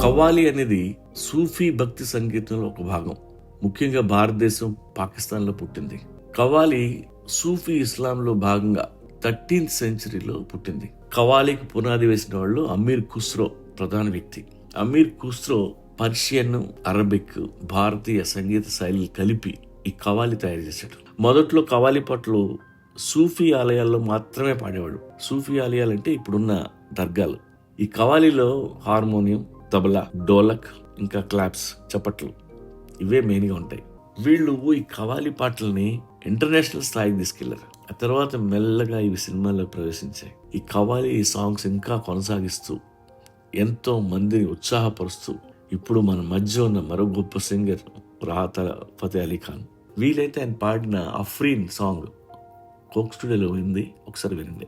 కవ్వాలి అనేది సూఫీ భక్తి సంగీతంలో ఒక భాగం. ముఖ్యంగా భారతదేశం, పాకిస్తాన్లో పుట్టింది. కవ్వాలి సూఫీ ఇస్లాంలో భాగంగా 13th సెంచరీలో పుట్టింది. కవ్వాలీకి పునాది వేసిన వాళ్ళు అమీర్ ఖుస్రో ప్రధాన వ్యక్తి. అమీర్ ఖుస్రో పర్షియన్, అరబిక్, భారతీయ సంగీత శైలి కలిపి ఈ కవ్వాలి తయారు చేశాడు. మొదట్లో కవ్వాలి పాటలు సూఫీ ఆలయాల్లో మాత్రమే పాడేవాడు. సూఫీ ఆలయాలు అంటే ఇప్పుడున్న దర్గాలు. ఈ కవ్వాలీలో హార్మోనియం, తబలా, డోలక్, ఇంకా క్లాప్స్, చప్పట్లు ఇవే మెయిన్గా ఉంటాయి. వీళ్ళు ఈ కవ్వాలి పాటల్ని ఇంటర్నేషనల్ స్థాయికి తీసుకెళ్లారు. ఆ తర్వాత మెల్లగా ఇవి సినిమాల్లో ప్రవేశించాయి. ఈ కవ్వాలి సాంగ్స్ ఇంకా కొనసాగిస్తూ ఎంతో మందిని ఉత్సాహపరుస్తూ ఇప్పుడు మన మధ్య ఉన్న మరో గొప్ప సింగర్ రాహత్ ఫతే అలీ ఖాన్. వీలైతే ఆయన పాడిన అఫ్రీన్ సాంగ్ కోక్ స్టూడియోలో ఉంది, ఒకసారి వినండి.